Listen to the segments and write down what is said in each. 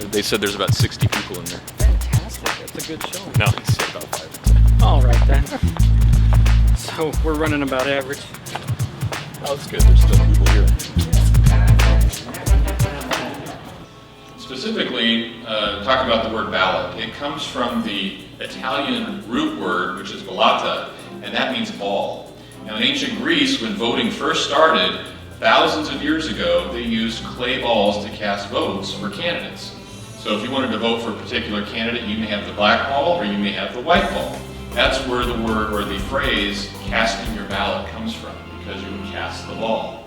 They said there's about 60 people in there. Fantastic. That's a good show. No, he said about 5 or 10. All right then. So we're running about average. Oh, that's good. There's still people here. Specifically, talk about the word ballot. It comes from the Italian root word, which is ballata, and that means ball. Now, in ancient Greece, when voting first started, thousands of years ago, they used clay balls to cast votes for candidates. So if you wanted to vote for a particular candidate, you may have the black ball or you may have the white ball. That's where the word or the phrase casting your ballot comes from, because you would cast the ball.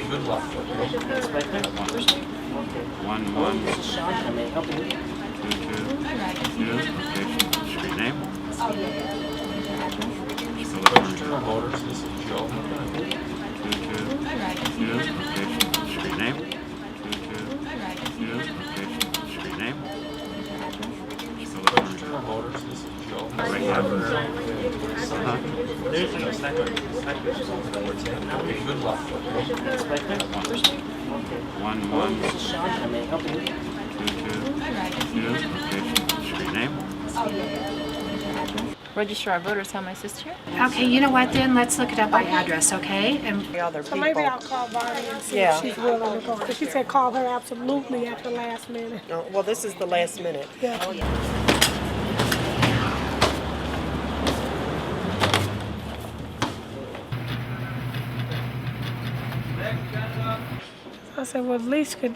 Good luck. One. 2. Okay. Street name. Register voters, this is Joe. 2. Okay. Street name. 2. Okay. Street name. Register voters, this is Joe. Good luck. 1. 2. Okay. Street name. Register our voters, how my sister? Okay, you know what then? Let's look it up by address, okay? And So maybe I'll call Bonnie and see if she's willing to go. Because she said call her absolutely at the last minute. Oh, well, this is the last minute. Yeah. I said, well, at least could,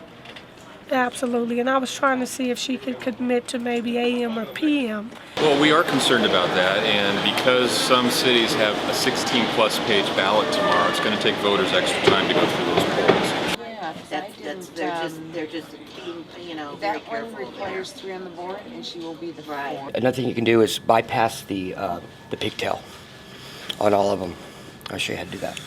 absolutely. And I was trying to see if she could commit to maybe AM or PM. Well, we are concerned about that, and because some cities have a 16-plus page ballot tomorrow, it's going to take voters extra time to go through those polls. They're just being, very That careful. one requires 3 on the board, and she will be the 4th. Another thing you can do is bypass the pigtail on all of them. I'll show you how to do that.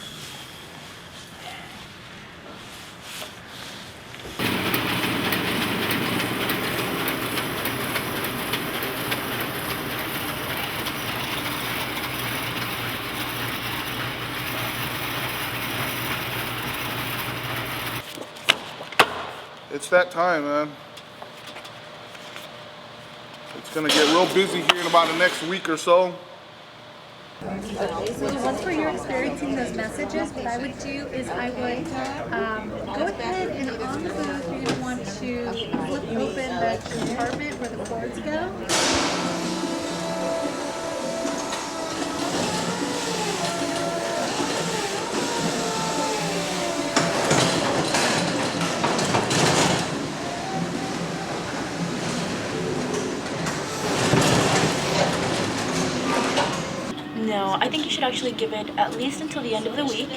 It's that time, man. It's gonna get real busy here in about the next week or so. Once you're experiencing those messages, what I would do is I would go ahead and on the booth you're going to want to flip open the compartment where the cords go. No, I think you should actually give it at least until the end of the week.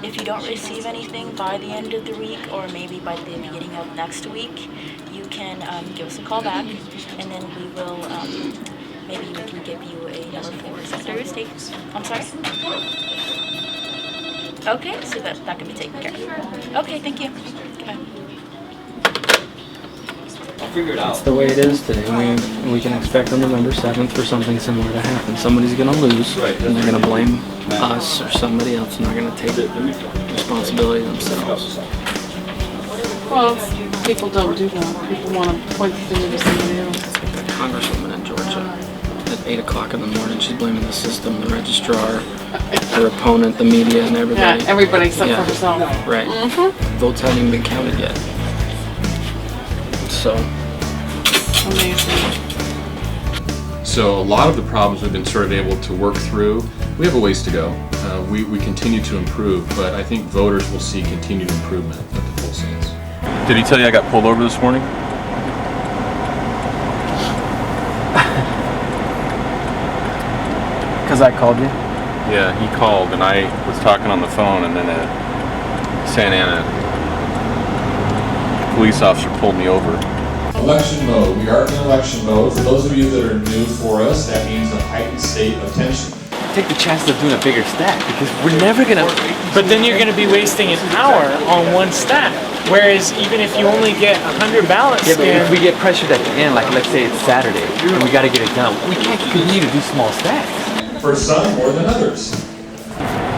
If you don't receive anything by the end of the week, or maybe by the beginning of next week, you can give us a call back, and then we will, maybe we can give you a number for Secretary of State. I'm sorry? Okay, so that can be taken care of. Okay, thank you. Goodbye. That's the way it is today. We can expect on November 7th for something similar to happen. Somebody's going to lose, and they're going to blame us or somebody else, and they're going to take responsibility themselves. Well, people don't do that. People want to point the finger to somebody else. Congresswoman in Georgia, at 8 o'clock in the morning, she's blaming the system, the registrar, her opponent, the media, and everybody. Yeah, everybody except for herself. Right. Votes haven't even been counted yet. So. Amazing. So a lot of the problems we've been sort of able to work through. We have a ways to go. We continue to improve, but I think voters will see continued improvement at the poll sites. Did he tell you I got pulled over this morning? Because I called you? Yeah, he called and I was talking on the phone, and then a Santa Ana police officer pulled me over. Election mode. We are in election mode. For those of you that are new for us, that means a heightened state of tension. take the chances of doing a bigger stack because we're never gonna. But then you're gonna be wasting an hour on one stack. Whereas even if you only get 100 ballots, Yeah, but if we get pressured at the end, like let's say it's Saturday and we got to get it done, we can't continue to do small stacks. For some more than others.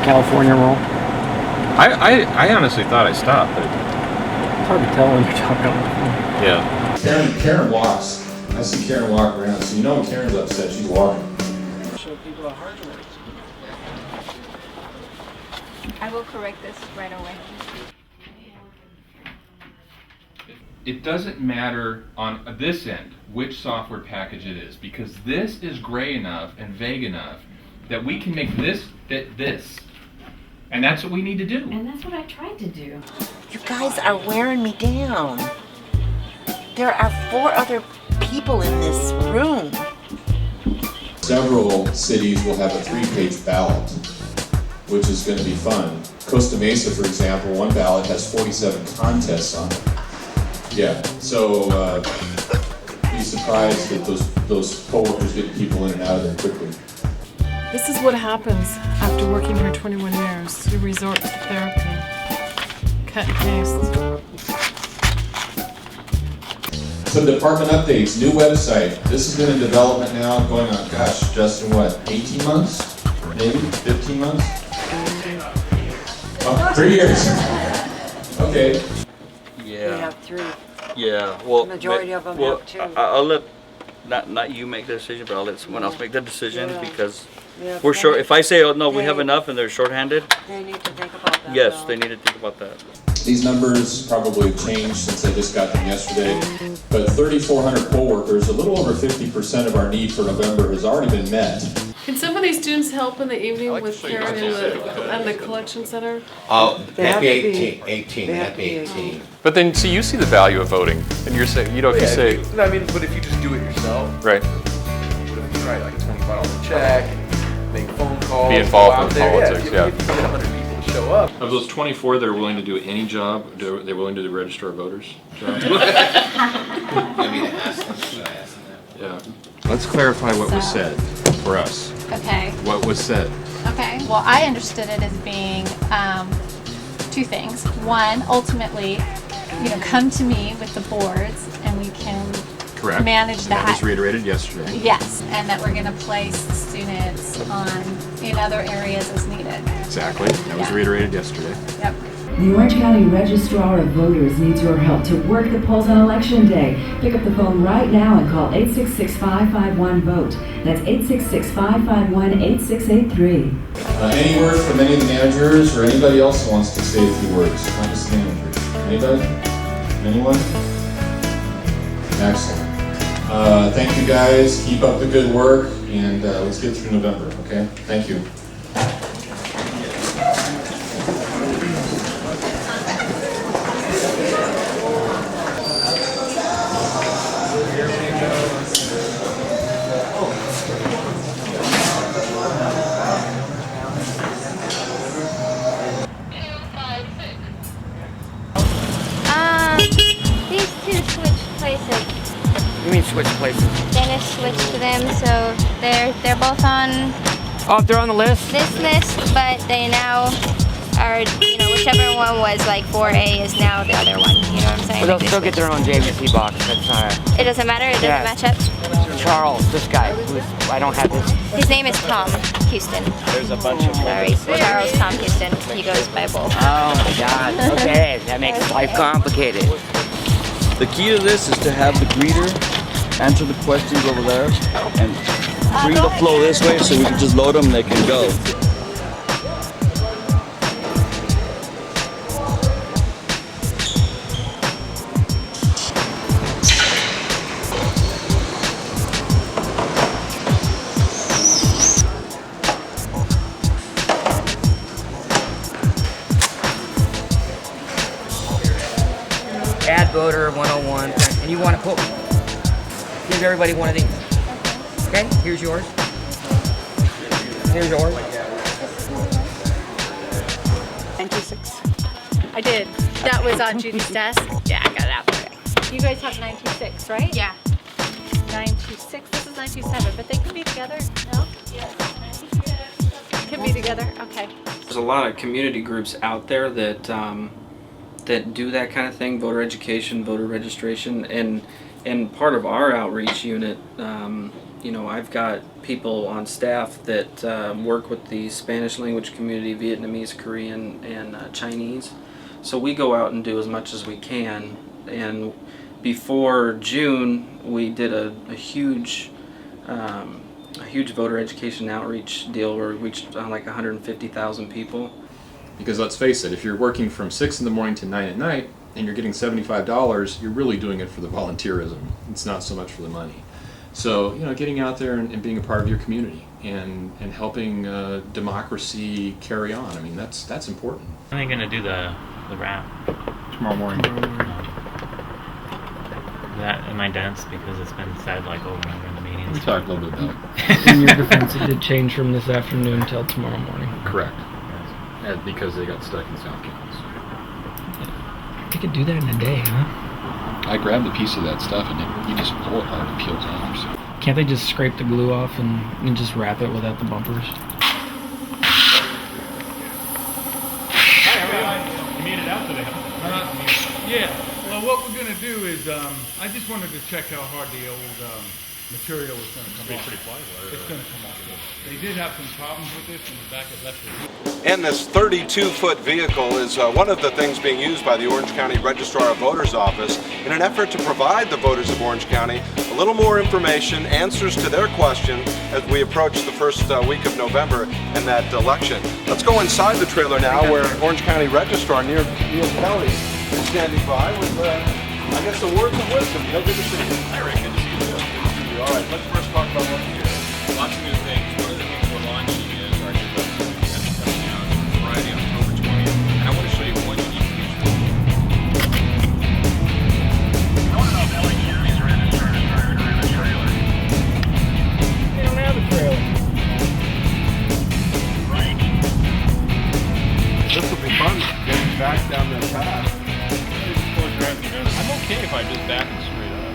California roll. I honestly thought I stopped, but It's hard to tell when you're talking on the phone. yeah. Karen walks. I see Karen walk around, so you know when Karen's upset, she's walking. show people a hard way. I will correct this right away. It doesn't matter on this end which software package it is, because this is gray enough and vague enough that we can make this fit this. And that's what we need to do. And that's what I tried to do. You guys are wearing me down. There are 4 other people in this room. Several cities will have a 3-page ballot, which is going to be fun. Costa Mesa, for example, one ballot has 47 contests on it. Yeah, so be surprised that those poll workers get people in and out of there quickly. This is what happens after working here 21 years. You resort to therapy. Cut and paste. Some department updates, new website. This has been in development now, going on, gosh, Justin, what, 18 months? Maybe 15 months? Oh, 3 years. Okay. Yeah. We have 3. Yeah. Well, Majority of them well, have 2. I'll let not you make the decision, but I'll let someone else make the decision because Yeah, we're short. If I say, oh no, we they- have enough, and they're shorthanded. They need to think about that. Yes, though. they need to think about that. These numbers probably have changed since I just got them yesterday, but 3,400 poll workers, a little over 50% of our need for November has already been met. Can some of these students help in the evening with Karen in the collection center? That'd be 18. 18, that'd be 18. But then, see, you see the value of voting, and you're saying, you know, if you say, No, I mean, but if you just do it yourself, right, what if you write like a $25 check and make phone calls? Be involved go out in there, politics, If yeah. you get 100 people to show up. of those 24 that are willing to do any job, they're willing to register a voter's job? I mean, ask them, should I ask them? Yeah. Let's clarify what was said for us. Okay. What was said? Okay. Well, I understood it as being 2 things. One, ultimately, come to me with the boards, and we can Correct. manage And that. that was reiterated yesterday. Yes, and that we're going to place students in other areas as needed. Exactly. That was Yeah. reiterated yesterday. Yep. The Orange County Registrar of Voters needs your help to work the polls on Election Day. Pick up the phone right now and call 866-551-VOTE. That's 866-551-8683. Any words from any of the managers or anybody else who wants to say a few words? Not just the managers. Anybody? Anyone? Excellent. Thank you guys. Keep up the good work, and let's get through November, okay? Thank you. These 2 switched places. You mean switch places? Dennis switched to them, so they're both on Oh, they're on the list? this list, but they now are, whichever one was like 4A is now the other one. You know what I'm saying? But they'll still get their own JVC box. That's alright. It doesn't matter. It doesn't Yeah. match up. Charles, this guy, I don't have his. His name is Tom Houston. There's a bunch of. Sorry, Charles Tom Houston. He goes by both. Oh my God. Okay, that makes life complicated. The key to this is to have the greeter answer the questions over there and bring the flow this way so we can just load them and they can go. Add voter 101, and you want to put, give everybody one of these. Okay, here's yours. Here's yours. 96. I did. That was on Judy's desk. Yeah, I got it out. You guys have 926, right? Yeah. 926. This is 927, but they can be together. No? Yes. could be together. Okay. There's a lot of community groups out there that that do that kind of thing, voter education, voter registration, and part of our outreach unit, you know, I've got people on staff that work with the Spanish language community, Vietnamese, Korean, and Chinese. So we go out and do as much as we can. And before June, we did a huge voter education outreach deal where we reached like 150,000 people. Because let's face it, if you're working from 6 in the morning to 9 at night and you're getting $75, you're really doing it for the volunteerism. It's not so much for the money. So, you know, getting out there and being a part of your community and helping democracy carry on, I mean, that's important. When are they going to do the wrap? Tomorrow morning. That am I dense because it's been said like over and over in the meetings. We talked a little bit about it. In your defense, it did change from this afternoon till tomorrow morning. Correct. And because they got stuck in South Carolina. They could do that in a day, huh? I grabbed a piece of that stuff and you just pull it out and it peels off. So. Can't they just scrape the glue off and just wrap it without the bumpers? You made it out today. Yeah. Well, what we're going to do is, I just wanted to check how hard the old material was going to come off. It's going to come off. They did have some problems with this in the back at left. And this 32-foot vehicle is one of the things being used by the Orange County Registrar of Voters Office in an effort to provide the voters of Orange County a little more information, answers to their questions as we approach the first week of November and that election. Let's go inside the trailer now where Orange County Registrar Neil Kelly is standing by with, I guess, some words of wisdom. He'll give us a Hi, Rick. Good to see you. All right, let's first talk about what we do. Lots of new things. One of the things we're launching is our new website that's coming out Friday, October 20th. And I want to show you one unique feature. I want to know if LA County is registered as driver to rent a trailer. They don't have a trailer. Right. This will be fun getting back down the path. I'm okay if I just back it straight up.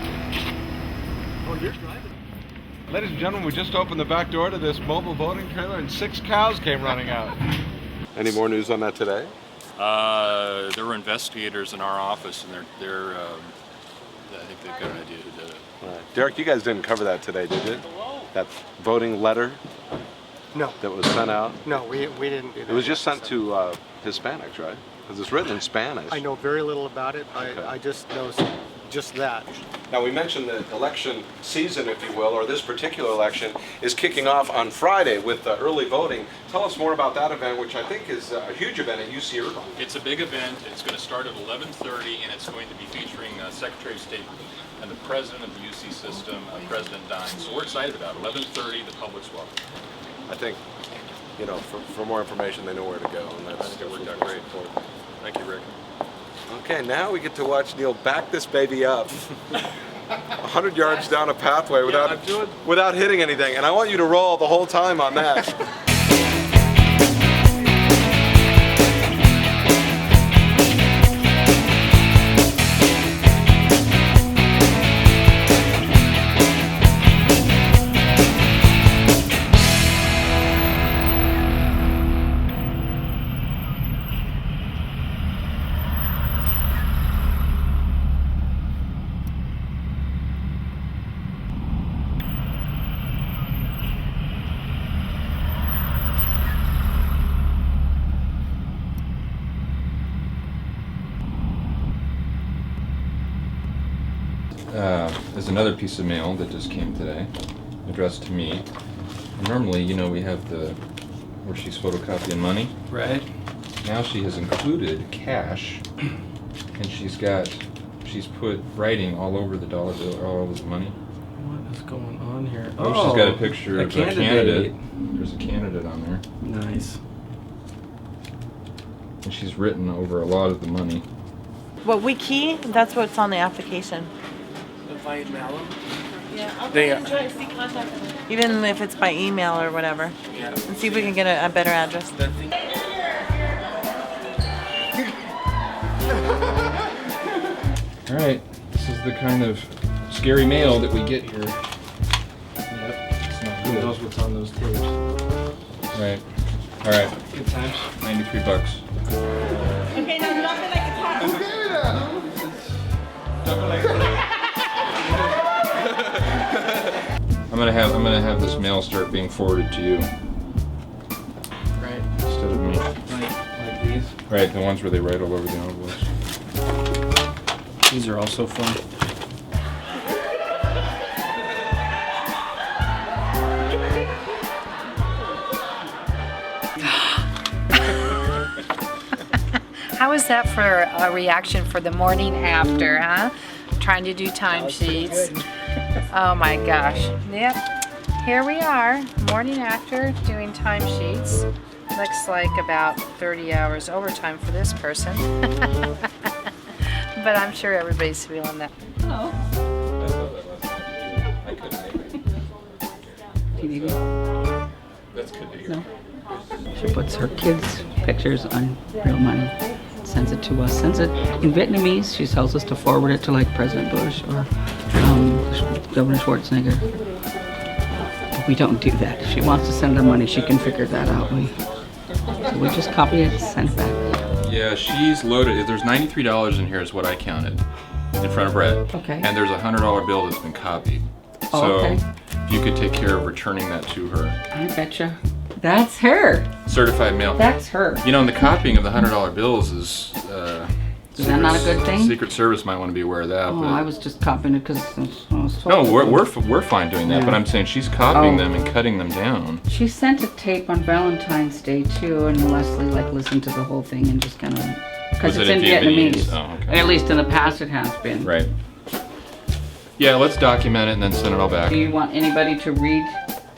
Oh, you're driving. Ladies and gentlemen, we just opened the back door to this mobile voting trailer and 6 cows came running out. Any more news on that today? There were investigators in our office, and they're I think they've got an idea who did it. All right. Derek, you guys didn't cover that today, did you? That voting letter? No. That was sent out? No, we didn't do that. It was just sent to Hispanics, right? Because it's written in Spanish. I know very little about it. Okay. I just know just that. Now, we mentioned the election season, if you will, or this particular election, is kicking off on Friday with early voting. Tell us more about that event, which I think is a huge event at UC Irvine. It's a big event. It's going to start at 11:30, and it's going to be featuring Secretary of State and the president of the UC system, President Dine. So we're excited about it. 11:30, the public's welcome. I think, you know, for more information, they know where to go, and that's it worked out great. Thank you, Rick. Okay, now we get to watch Neil back this baby up 100 yards down a pathway without hitting anything, and I want you to roll the whole time on that. There's another piece of mail that just came today, addressed to me. Normally, you know, we have where she's photocopying money. Right. Now she has included cash, and she's put writing all over the dollar bill, all over the money. What is going on here? Oh, she's got a picture of a candidate. There's a candidate on there. Nice. And she's written over a lot of the money. What we key, that's what's on the application. By mail? Yeah, I'll They try to see contact them. Even if it's by email or whatever. Yeah. And see if we can get a better address. All right, this is the kind of scary mail that we get here. Yep. Who knows what's on those tapes? Right. All right. Good times. $93. Okay, now drop it like it's hot. I'm gonna have this mail start being forwarded to you Right. instead of me. Like these. Right, the ones where they write all over the envelopes. These are also fun. How is that for a reaction for the morning after, huh? Trying to do timesheets. Oh my gosh. Yep. Here we are, morning after, doing timesheets. Looks like about 30 hours overtime for this person. But I'm sure everybody's feeling that. Hello. That's good to hear. No. She puts her kids' pictures on real money, sends it to us, sends it in Vietnamese. She tells us to forward it to like President Bush or Governor Schwarzenegger. But we don't do that. If she wants to send her money, she can figure that out. So we just copy it, send it back. Yeah, she's loaded. There's $93 in here is what I counted in front of Brett. Okay. And there's a $100 bill that's been copied. Oh, so okay. if you could take care of returning that to her. I betcha. That's her. Certified mail. That's her. You know, and the copying of the $100 bills is Is that not a good thing? Secret Service might want to be aware of that. Oh, but I was just copying it because I was told. no, we're fine doing that. Yeah. But I'm saying she's copying Oh. them and cutting them down. She sent a tape on Valentine's Day too, and Leslie like listened to the whole thing and just kind of because Was it's it in in Vietnamese. Vietnamese? Oh, okay. At least in the past it has been. Right. Yeah, let's document it and then send it all back. Do you want anybody to read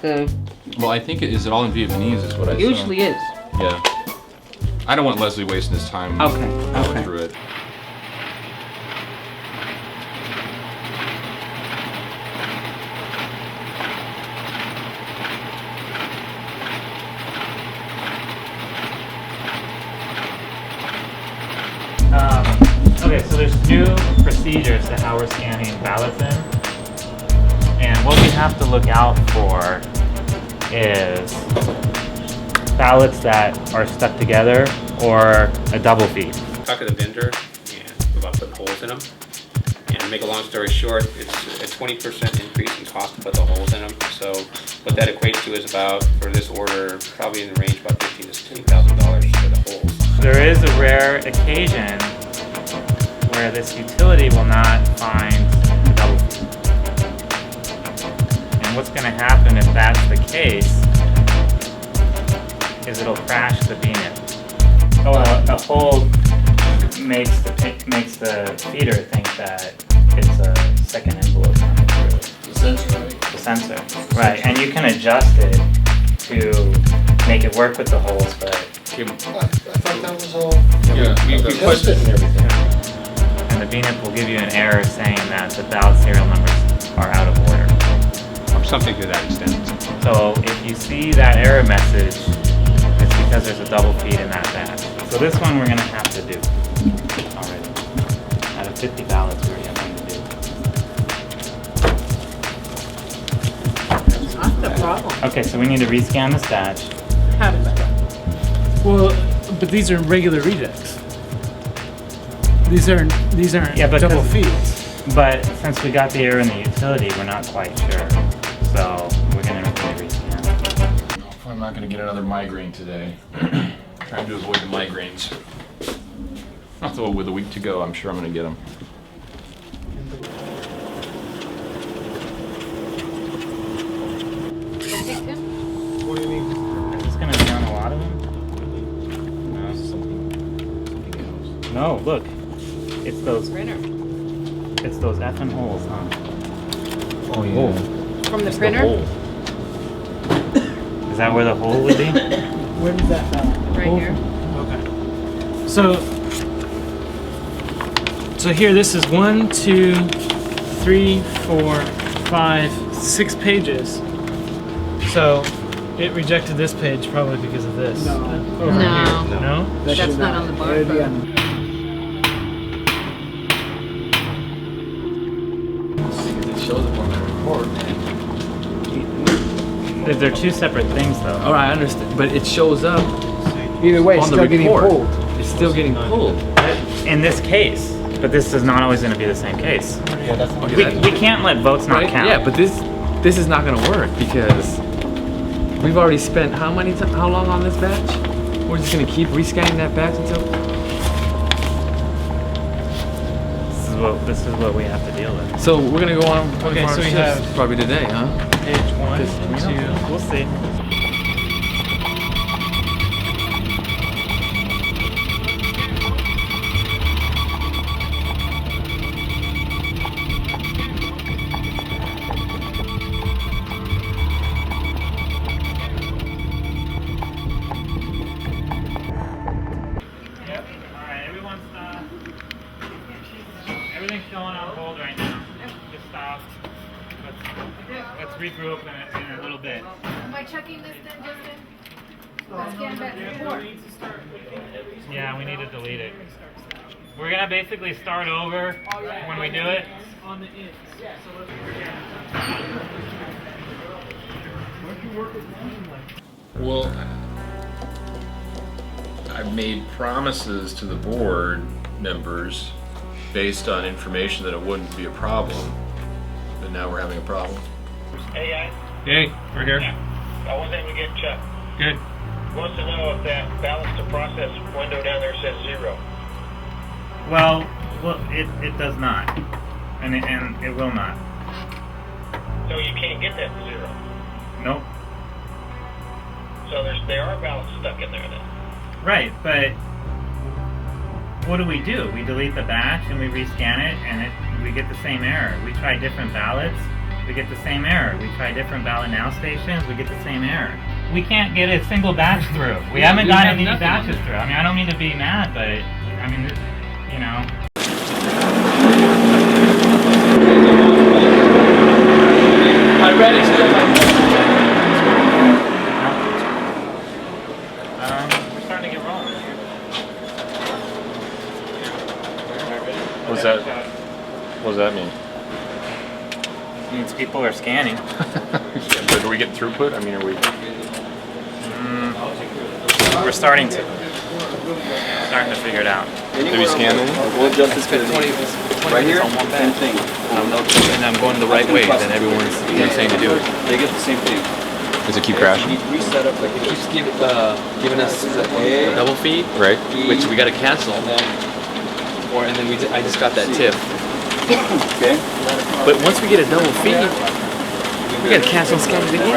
the? Well, I think is it all in Vietnamese is what I It saw. usually is. Yeah. I don't want Leslie wasting his time going through it. Okay, so there's two procedures to how we're scanning ballots in. And what we have to look out for is ballots that are stuck together or a double feed. Talk to the vendor and about putting holes in them. And to make a long story short, it's a 20% increase in cost to put the holes in them. So what that equates to is about, for this order, probably in the range about $15,000 to $20,000 for the holes. There is a rare occasion where this utility will not find the double feed. And what's going to happen if that's the case is it'll crash the VNet. Oh, a hole makes the feeder think that it's a second envelope coming through. The sensor, right? The sensor, right? And you can adjust it to make it work with the holes, but I thought that was all. Yeah, we tested and everything. and the VNet will give you an error saying that the ballot serial numbers are out of order. Or something to that extent. So if you see that error message, it's because there's a double feed in that batch. So this one we're going to have to do already. Out of 50 ballots, we're going to do. That's not the problem. Okay, so we need to rescan this batch. How does that? Well, but these are regular rejects. These aren't double feeds. But since we got the error in the utility, we're not quite sure. So we're going to rescan. I'm not going to get another migraine today. Trying to avoid the migraines. Although with a week to go, I'm sure I'm going to get them. What do you mean? Is this going to down a lot of them? No, something else. No, look. It's those Printer. It's those effing holes, huh? Oh yeah. From the It's printer? hole. Is that where the hole would be? Where does that Right here. Okay. So here, this is 1, 2, 3, 4, 5, 6 pages. So it rejected this page probably because of this. No. Over No. here. No? That's not on the barcode. It shows up on the report. They're two separate things, though. All right, I understand, but it shows up Either way, it's on the still getting report. pulled. It's still getting pulled. In this case, but this is not always going to be the same case. Yeah, that's We can't let votes not count. Yeah, but this is not gonna work because we've already spent how long on this batch? We're just gonna keep rescanning that batch until. This is what we have to deal with. So we're gonna go on. Okay, so we shifts have probably today, huh? page 1 and 2. We'll see. Everything's going on hold right now. Just stop. Let's regroup in a little bit. Am I checking this then, Justin? Let's scan back report. Yeah, we need to delete it. We're gonna basically start over when we do it. Well, I've made promises to the board members based on information that it wouldn't be a problem, but now we're having a problem. Hey guys. Hey, we're here. I wasn't able to get Chuck. Good. He wants to know if that balance to process window down there says 0. Well, it does not, and it will not. So you can't get that to 0. Nope. So there are ballots stuck in there then. Right, but what do? We delete the batch and we rescan it, and we get the same error. We try different ballots, we get the same error. We try different ballot now stations, we get the same error. We can't get a single batch through. We haven't gotten any batches through. I mean, I don't mean to be mad, but I mean, you know. I read it. We're starting to get rolling. What does that mean? It means people are scanning. But are we getting throughput? I mean, are we? We're starting to figure it out. Did we scan them? We'll adjust this to 20 right here, on one same batch. thing. And I'm going the right way, then everyone's saying to do it. They get the same thing. Does it keep crashing? Reset up like It keeps giving us a double feed, Right. which we got to cancel. And then I just got that tip. Okay. But once we get a double feed, we got to cancel and scan it again.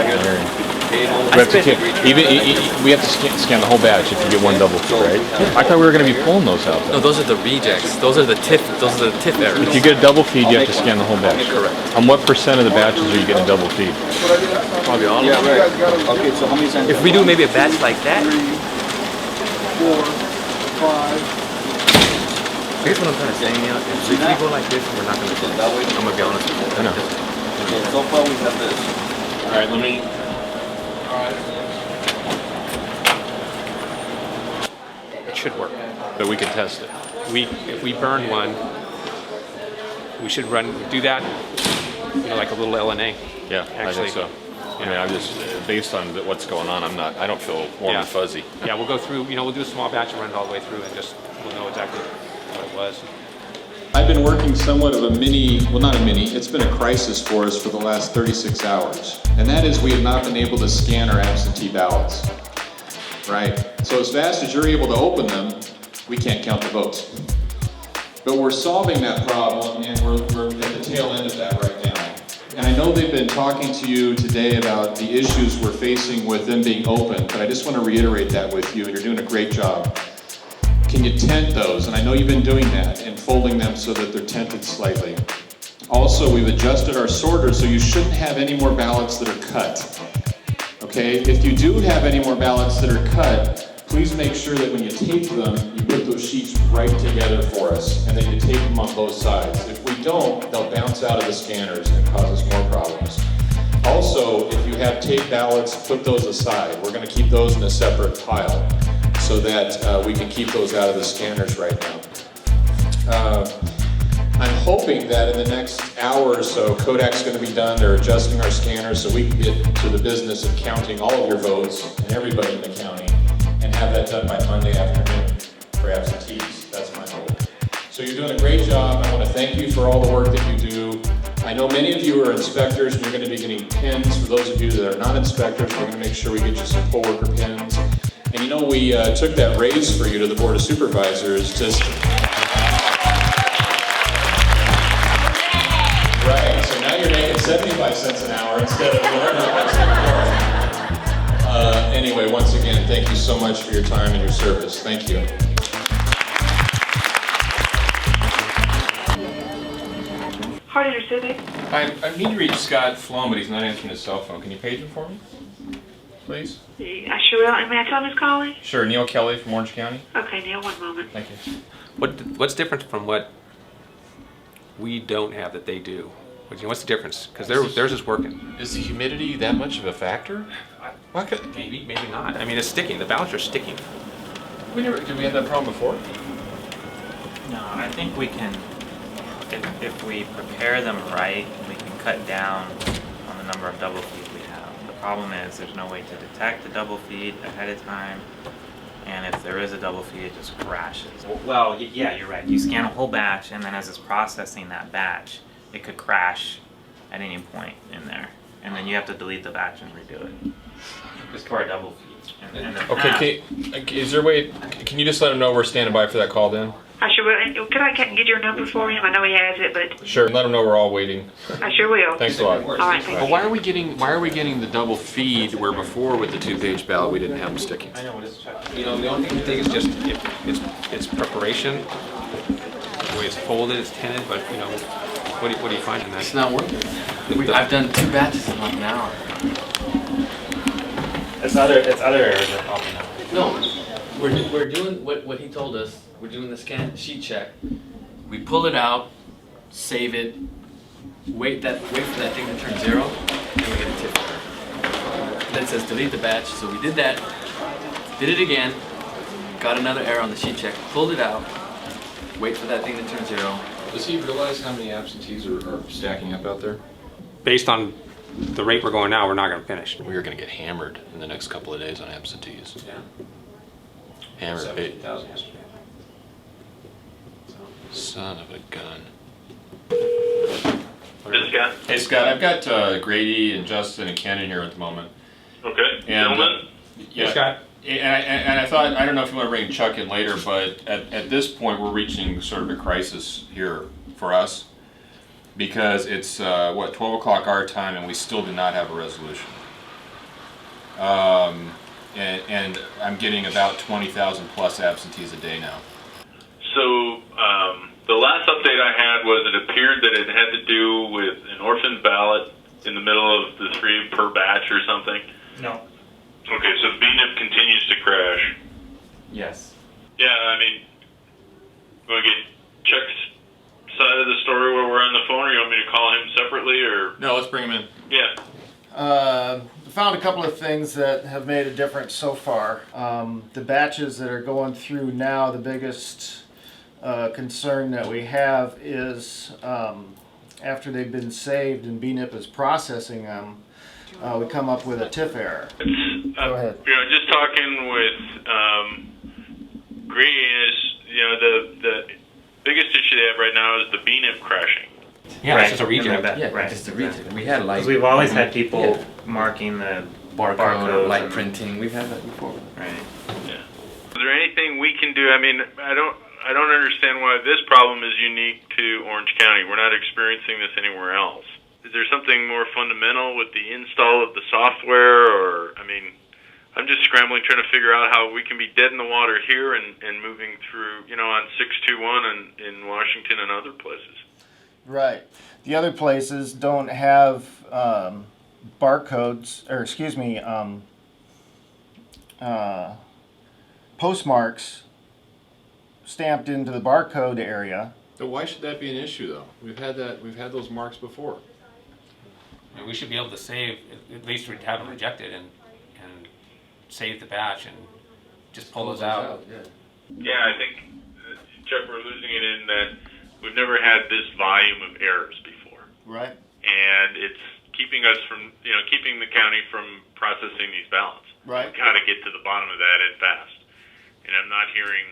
We have to scan the whole batch if you get one double feed, right? I thought we were going to be pulling those out. No, those are the rejects. Those are the tip errors. If you get a double feed, you have to scan the whole batch. Correct. On what percent of the batches are you getting a double feed? Probably all of Yeah, them. right. Okay, so how many cents? If we do maybe a batch like that, 4, 5. here's what I'm trying to say, Neil. If we go like this, we're not going to do it. I'm going to be honest with you. I know. Okay, so far we have this. All right, let me. It should work. But we can test it. If we burn one, we should do that, like a little LNA. Yeah, Actually, I think so. I mean, I'm just based on what's going on. I don't feel warm and fuzzy. Yeah, we'll go through. We'll do a small batch and run it all the way through, and we'll know exactly what it was. I've been working somewhat of a it's been a crisis for us for the last 36 hours. And that is we have not been able to scan our absentee ballots, right? So as fast as you're able to open them, we can't count the votes. But we're solving that problem, and we're at the tail end of that right now. And I know they've been talking to you today about the issues we're facing with them being open, but I just want to reiterate that with you, and you're doing a great job. Can you tent those? And I know you've been doing that and folding them so that they're tented slightly. Also, we've adjusted our sorter so you shouldn't have any more ballots that are cut. Okay? If you do have any more ballots that are cut, please make sure that when you tape them, you put those sheets right together for us, and then you tape them on both sides. If we don't, they'll bounce out of the scanners and cause us more problems. Also, if you have taped ballots, put those aside. We're going to keep those in a separate pile so that we can keep those out of the scanners right now. I'm hoping that in the next hour or so, Kodak's going to be done. They're adjusting our scanners so we can get to the business of counting all of your votes and everybody in the county and have that done by Monday afternoon for absentees. That's my hope. So you're doing a great job. I want to thank you for all the work that you do. I know many of you are inspectors, and you're going to be getting pins. For those of you that are not inspectors, we're going to make sure we get you some poll worker pins. And you know, we took that raise for you to the Board of Supervisors to... Right, so now you're making 75 cents an hour instead of 100 bucks an hour. Anyway, once again, thank you so much for your time and your service. Thank you. Harding Civic. I need to reach Scott Flown, but he's not answering his cell phone. Can you page him for me, please? I sure will. And may I tell him who's calling? Sure, Neil Kelly from Orange County. Okay, Neil, one moment. Thank you. What's different from what we don't have that they do? What's the difference? Because theirs is working. Is the humidity that much of a factor? Maybe not. I mean, it's sticking. The ballots are sticking. Did we have that problem before? No, I think we can, if we prepare them right, we can cut down on the number of double feeds we have. The problem is there's no way to detect the double feed ahead of time, and if there is a double feed, it just crashes. Well, yeah, you're right. You scan a whole batch, and then as it's processing that batch, it could crash at any point in there, and then you have to delete the batch and redo it. Just for a double feed. Okay, is there a way, can you just let him know we're standing by for that call then? I sure will. And could I get your number for him? I know he has it, but Sure, let him know we're all waiting. I sure will. Thanks a lot. All right, thank you. Why are we getting the double feed where before with the 2-page ballot we didn't have them sticking? I know, you know, the only thing we think is just it's preparation. The way it's folded, it's tinted, but you know, what do you find in that? It's not working. I've done 2 batches in like an hour. It's other errors that are popping up. No, we're doing what he told us. We're doing the scan sheet check. We pull it out, save it, wait for that thing to turn 0, and we get a tip error. Then it says delete the batch. So we did that, did it again, got another error on the sheet check, pulled it out, wait for that thing to turn 0. Does he realize how many absentees are stacking up out there? Based on the rate we're going now, we're not going to finish. We are going to get hammered in the next couple of days on absentees. Yeah. Hammered. 17,000 yesterday. Son of a gun. This is Scott. Hey Scott, I've got Grady and Justin and Ken in here at the moment. Okay. And, Gentlemen. Yeah. Scott. And I thought, I don't know if you want to bring Chuck in later, but at this point we're reaching sort of a crisis here for us because it's, 12 o'clock our time and we still do not have a resolution. And I'm getting about 20,000 plus absentees a day now. So the last update I had was it appeared that it had to do with an orphan ballot in the middle of the 3 per batch or something. No. Okay, so BNIP continues to crash. Yes. Yeah, I mean, you want to get Chuck's side of the story while we're on the phone, or you want me to call him separately, or? No, let's bring him in. Yeah. Found a couple of things that have made a difference so far. The batches that are going through now, the biggest concern that we have is after they've been saved and BNIP is processing them, we come up with a TIF error. Go ahead. You know, just talking with Grady is, you know, the biggest issue they have right now is the BNIP crashing. Yeah, right. it's just a reject. Yeah, right. just a reject. We had like Because we've always had people marking the barcode, light and- printing. We've had that before. Right. Yeah. Is there anything we can do? I mean, I don't understand why this problem is unique to Orange County. We're not experiencing this anywhere else. Is there something more fundamental with the install of the software, or, I mean, I'm just scrambling trying to figure out how we can be dead in the water here and moving through, you know, on 621 and in Washington and other places. Right. The other places don't have barcodes, or excuse me, postmarks stamped into the barcode area. But why should that be an issue, though? We've had those marks before. And we should be able to save, at least we'd have them rejected and save the batch and just pull those out. Yeah, I think, Chuck, we're losing it in that we've never had this volume of errors before. Right. And it's keeping us from, you know, keeping the county from processing these ballots. Right. We've got to get to the bottom of that and fast. and I'm not hearing,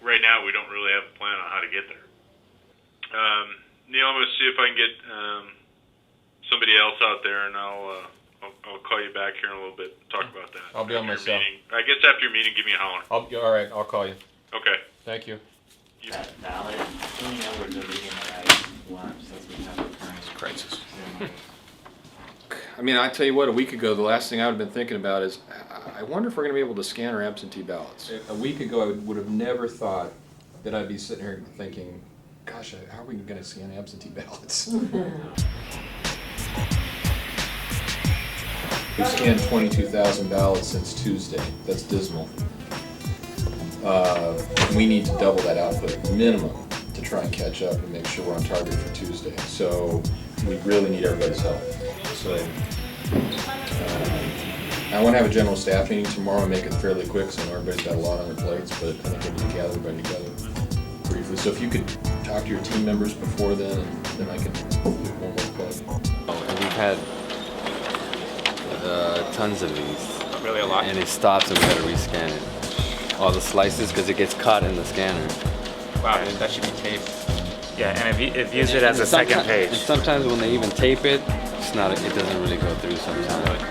right now we don't really have a plan on how to get there. Neil, I'm going to see if I can get somebody else out there, and I'll call you back here in a little bit and talk about that. I'll be on After your myself. meeting. I guess after your meeting, give me a holler. All right, I'll call you. Okay. Thank you. Ballot, let me know where the meeting that I want since we have a current crisis. I mean, I tell you what, a week ago, the last thing I would have been thinking about is, I wonder if we're going to be able to scan our absentee ballots. A week ago, I would have never thought that I'd be sitting here thinking, gosh, how are we going to scan absentee ballots? We've scanned 22,000 ballots since Tuesday. That's dismal. We need to double that output minimum to try and catch up and make sure we're on target for Tuesday. So we really need everybody's help. So I want to have a general staff meeting tomorrow and make it fairly quick, so I know everybody's got a lot on their plates, but I think we need to gather everybody together briefly. So if you could talk to your team members before then, and then I can do one more plug. And we've had tons of these. Really a lot? And it stops and we gotta rescan it. All the slices, because it gets caught in the scanner. Wow, and that should be taped. Yeah, and if you use it as a second page. And sometimes when they even tape it, it's not. It doesn't really go through sometimes.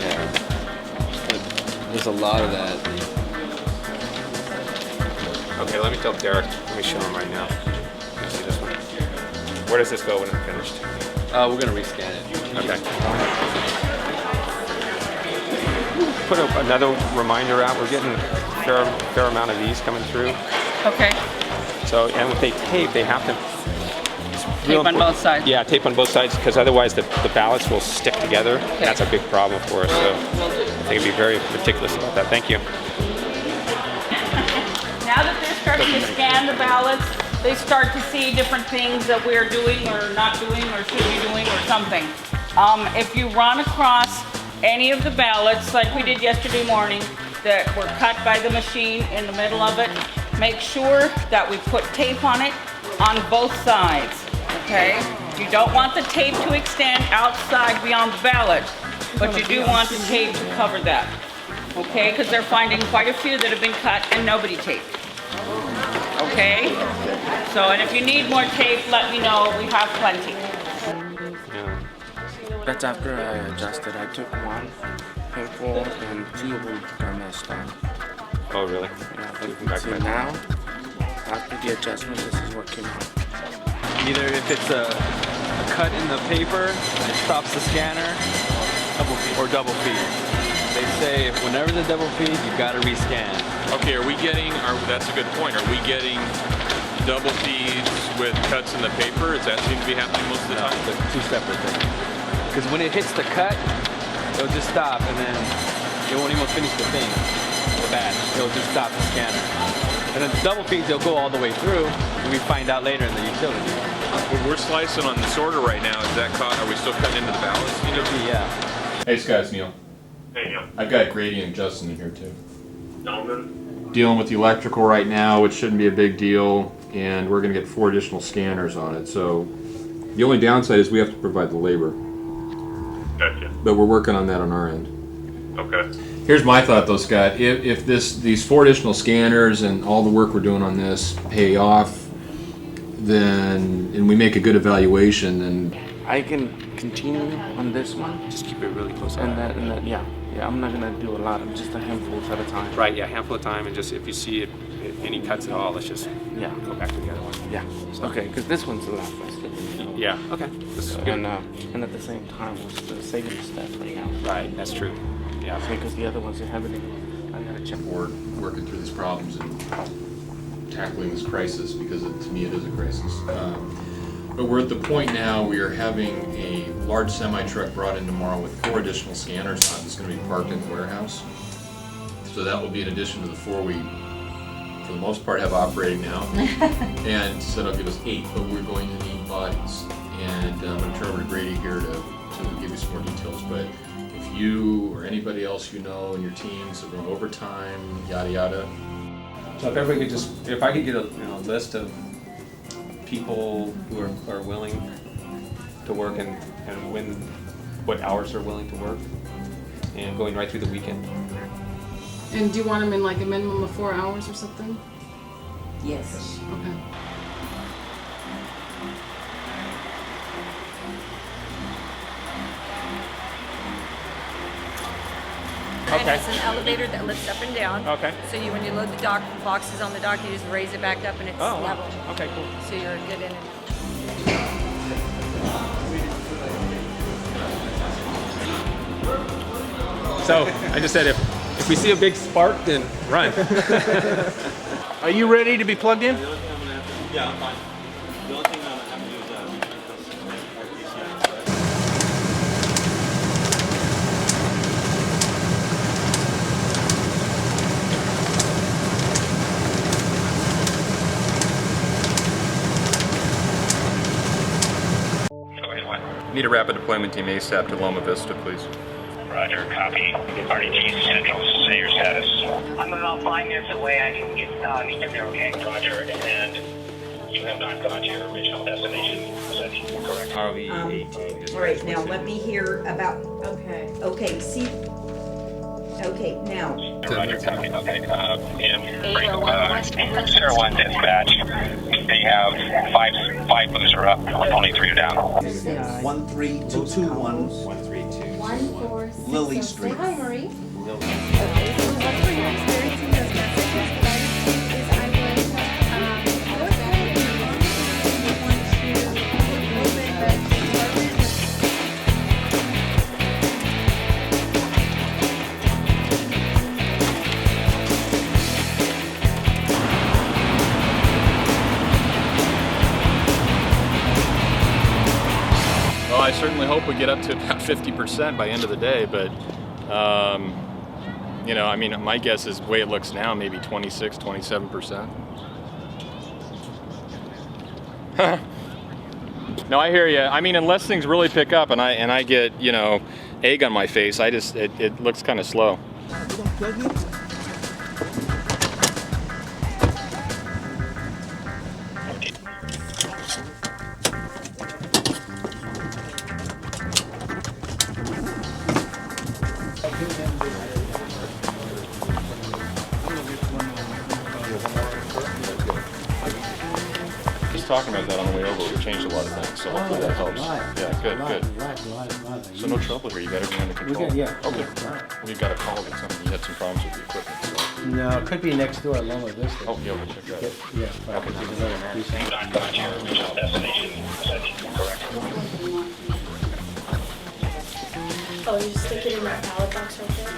Yeah, there's a lot of that. Okay, let me tell Derek. Let me show him right now. Let me see this one. Where does this go when I'm finished? We're gonna rescan it. Okay. Put another reminder out. We're getting a fair amount of these coming through. Okay. So, and if they tape, they have to Tape on both sides. Yeah, tape on both sides, because otherwise the ballots will stick together. Okay. That's a big problem for us. So, I think be very meticulous about that. Thank you. Now that they're starting to scan the ballots, they start to see different things that we're doing or not doing or should be doing or something. If you run across any of the ballots, like we did yesterday morning, that were cut by the machine in the middle of it, make sure that we put tape on it on both sides, okay? You don't want the tape to extend outside beyond the ballot, but you do want the tape to cover that, okay? Because they're finding quite a few that have been cut and nobody taped. Okay? So, and if you need more tape, let me know. We have plenty. That's after I adjusted. I took one pinful and two of them got messed up. Oh, really? Yeah, but see now, after the adjustment, this is what came out. Either if it's a cut in the paper, it stops the scanner, or double feed. They say whenever there's a double feed, you've got to rescan. Okay, that's a good point. Are we getting double feeds with cuts in the paper? Does that seem to be happening most of the time? They're two separate things. Because when it hits the cut, it'll just stop, and then it won't even finish the thing, the batch. It'll just stop the scanner. And then the double feeds, they'll go all the way through, and we find out later in the utility. We're slicing on the sorter right now. Is that caught? Are we still cutting into the ballots? You know? Yeah. Hey, Scott, it's Neil. Hey, Neil. I've got Grady and Justin in here too. Gentlemen. Dealing with the electrical right now, which shouldn't be a big deal, and we're going to get 4 additional scanners on it. So the only downside is we have to provide the labor. Gotcha. But we're working on that on our end. Okay. Here's my thought though, Scott. If these 4 additional scanners and all the work we're doing on this pay off, and we make a good evaluation, then I can continue on this one. Just keep it really close. And that, yeah, I'm not gonna do a lot. I'm just a handful at a time. Right, yeah, handful of time, and just if you see any cuts at all, let's just go back to the other one. Yeah. Okay, because this one's a lot faster. Yeah. Okay. This is good. And at the same time, we're saving stuff right now. Right. That's true. Yeah. Because the other ones are heavily. I gotta check. We're working through these problems and tackling this crisis, because to me it is a crisis. But we're at the point now we are having a large semi-truck brought in tomorrow with 4 additional scanners on it. It's going to be parked in the warehouse. So that will be in addition to the 4 we, for the most part, have operating now. And so that'll give us 8, but we're going to need bodies. And I'm going to turn over to Grady here to give you some more details. But if you or anybody else you know in your teams have been overtime, yada yada. So if everybody could if I could get a list of people who are willing to work and what hours they're willing to work, and going right through the weekend. And do you want them in like a minimum of 4 hours or something? Yes. Okay. And it's an elevator that lifts up and down. Okay. So you, when you load the boxes on the dock, you just raise it back up and it's Oh, wow. level. Okay, cool. So you're good in it. So I just said if we see a big spark, then run. Are you ready to be plugged in? Yeah, I'm fine. The only thing I'm going to have to do is Need a rapid deployment team ASAP to Loma Vista, please. Roger, copy. RDT Central, say your status. I'm about 5 minutes away. I can get meet them there, okay? Roger, and you have not gone to your original destination. Is that correct? RV 18. All right, now let me hear about. Okay, see. Okay, now. Roger, copy. Okay, Sarah 1 dispatch. They have five moves are up, only 3 are down. 13221 Lily Street. Hi, Marie. Well, I certainly hope we get up to about 50% by the end of the day, but you know, I mean, my guess is the way it looks now, maybe 26, 27%. No, I hear you. I mean, unless things really pick up and I get, you know, egg on my face, it looks kind of slow. Just talking about that on the way over, we changed a lot of things, so hopefully that helps. Yeah, good. So no trouble here, you got everything under control? Okay. We've got a call that something, you had some problems with the equipment, so. No, it could be next door at Loma Vista. Oh, yeah, we'll check that out. Yeah, probably. Not gone to your original destination. Is that correct? Oh, you just stick it in that ballot box right there?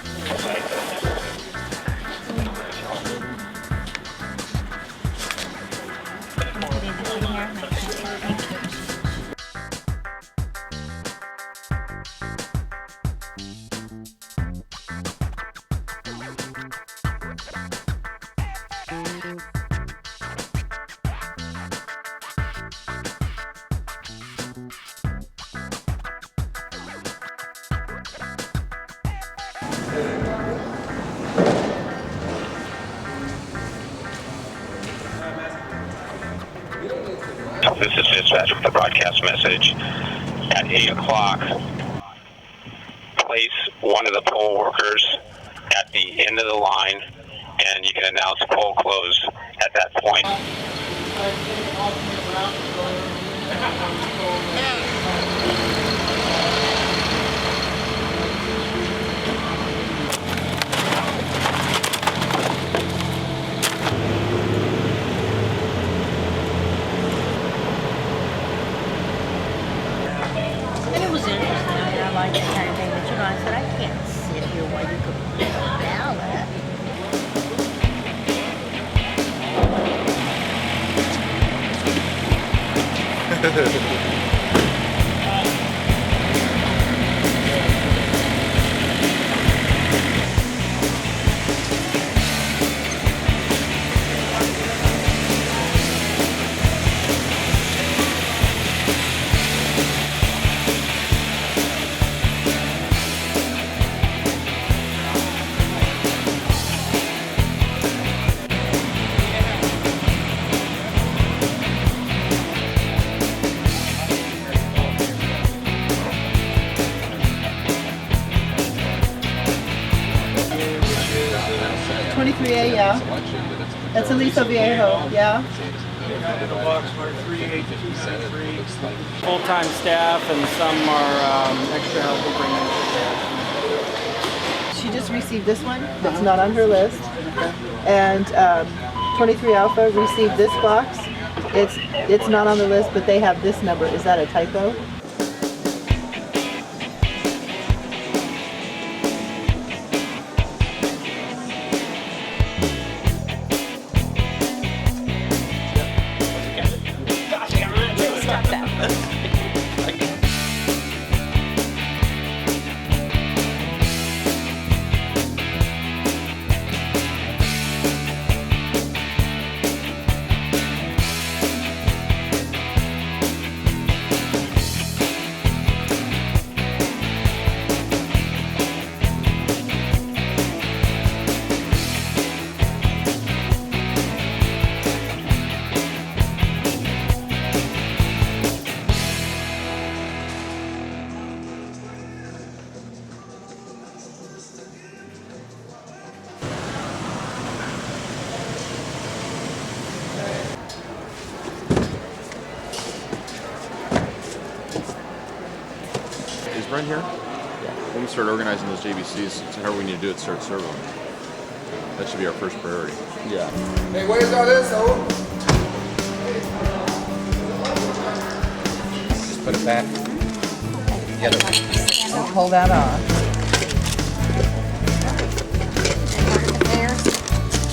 This is dispatch with the broadcast message. At 8 o'clock, place one of the poll workers at the end of the line, and you can announce poll close at that point. And it was interesting. I mean, I like that kind of thing, but you know, I said, I can't sit here while you complete a ballot. Aliso Viejo, yeah. Full-time staff and some are extra help we bring in. She just received this one that's not on her list. And 23 Alpha received this box. It's not on the list, but they have this number. Is that a typo? Is Brent here? Yeah. When we start organizing those JBCs, however we need to do it, start serving them. That should be our first priority. Yeah. Hey, where's all this, oh? Just put it back. And pull that off.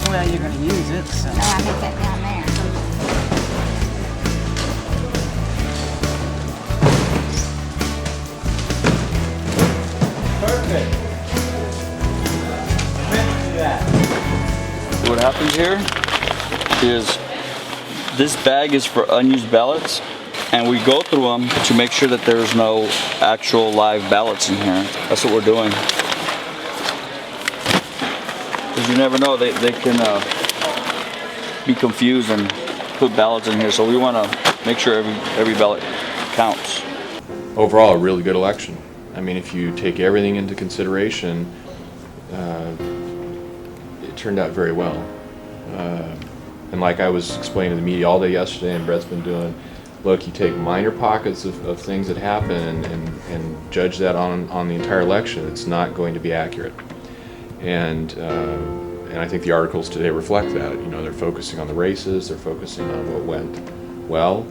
Well, you're going to use it, so. No, I put that down there. Perfect. What happens here is this bag is for unused ballots, and we go through them to make sure that there's no actual live ballots in here. That's what we're doing. Because you never know, they can be confused and put ballots in here, so we want to make sure every ballot counts. Overall, a really good election. I mean, if you take everything into consideration, it turned out very well. And like I was explaining to the media all day yesterday, and Brett's been doing, look, you take minor pockets of things that happen and judge that on the entire election, it's not going to be accurate. And I think the articles today reflect that. You know, they're focusing on the races, they're focusing on what went well,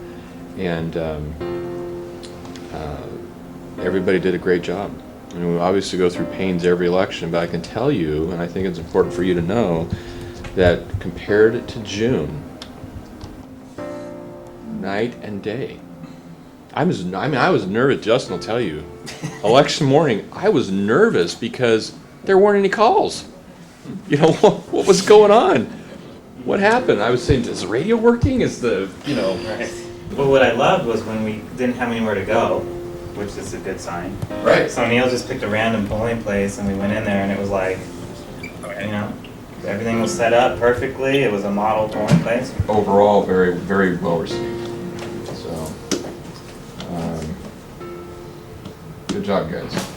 and everybody did a great job. I mean, we obviously go through pains every election, but I can tell you, and I think it's important for you to know, that compared to June, night and day, I was nervous. Justin will tell you, election morning, I was nervous because there weren't any calls. You know, what was going on? What happened? I was saying, is the radio working? Is the, you know... Right. Well, what I loved was when we didn't have anywhere to go, which is a good sign. Right. So Neil just picked a random polling place, and we went in there, and it was like, you know, everything was set up perfectly. It was a model polling place. Overall, very, very well received. So, good job, guys.